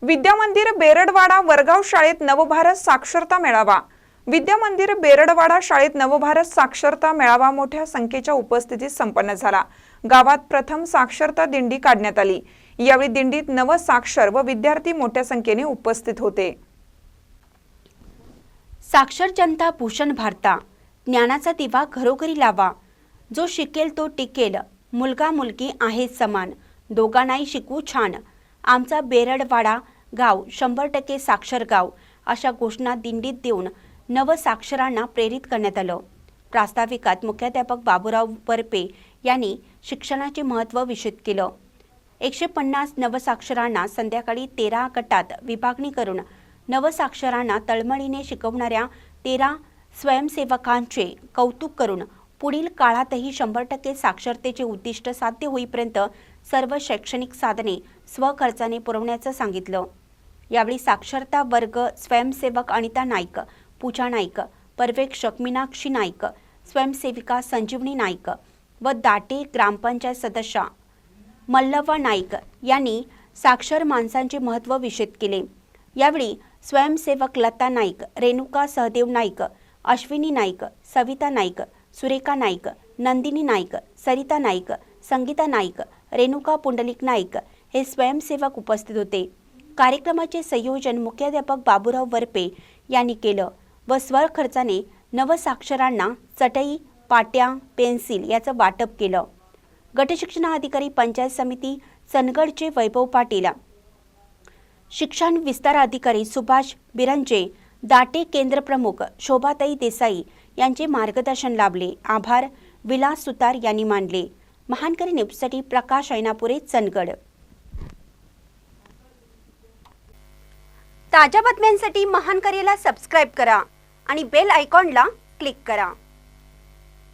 विद्यामंदिर बेरडवाडा वरगाव शाळेत नवभारत साक्षरता मेळावा। विद्यामंदिर बेरडवाडा शाळेत नवभारत साक्षरता मेळावा मोठ्या संख्येच्या उपस्थितीत संपन्न झाला। गावात प्रथम साक्षरता दिंडी काढण्यात आली। यावेळी दिंडीत नवसाक्षर व विद्यार्थी मोठ्या संख्येने उपस्थित होते। साक्षर जनता भूषण भारता, ज्ञानाचा दिवा घरोघरी लावा। जो शिकेल तो टिकेल, मुलगा मुलगी आहे समान, दोघांनाही शिकवू छान। आमचा बेरडवाडा गाव 100% साक्षर गाव, अशा घोषणा दिंडीत देऊन नवसाक्षरांना प्रेरित करण्यात आलं। प्रास्ताविकात मुख्याध्यापक बाबूराव वरपे यांनी शिक्षणाचे महत्त्व विशद केलं। 150 नवसाक्षरांना संध्याकाळी 13 गटात विभागणी करून नवसाक्षरांना तळमळीने शिकवणाऱ्या 13 स्वयंसेवकांचे कौतुक करून पुढील काळातही 100% साक्षरतेचे उद्दिष्ट साध्य होईपर्यंत सर्व शैक्षणिक साधने स्वखर्चाने पुरवण्याचं सांगितलं। यावेळी साक्षरता वर्ग स्वयंसेवक अनिता नाईक, पूजा नाईक, पर्यवेक्षक मीनाक्षी नाईक, स्वयंसेविका संजीवनी नाईक व दाटे ग्रामपंचायत सदस्य मल्लवा नाईक यांनी साक्षर माणसांचे महत्त्व विशद केले। यावेळी स्वयंसेवक लता नाईक, रेणुका सहदेव नाईक, अश्विनी नाईक, सविता नाईक, सुरेखा नाईक, नंदिनी नाईक, सरिता नाईक, संगीता नाईक, रेणुका पुंडलिक नाईक हे स्वयंसेवक उपस्थित होते। कार्यक्रमाचे संयोजन मुख्याध्यापक बाबूराव वरपे यांनी केलं व स्वखर्चाने नवसाक्षरांना चटई, पाट्या, पेन्सिल याचं वाटप केलं। गटशिक्षणाधिकारी पंचायत समिती चंदगडचे वैभव पाटील, शिक्षण विस्तार अधिकारी सुभाष बिरंजे, दाटे केंद्र प्रमुख शोभाताई देसाई यांचे मार्गदर्शन लाभले। आभार विलास सुतार यांनी मानले। महानकरी न्यूजसाठी प्रकाश ऐनापुरे, चंदगड। ताज्या बातम्यांसाठी महानकरीला सबस्क्राइब करा आणि बेल आयकॉनला क्लिक करा।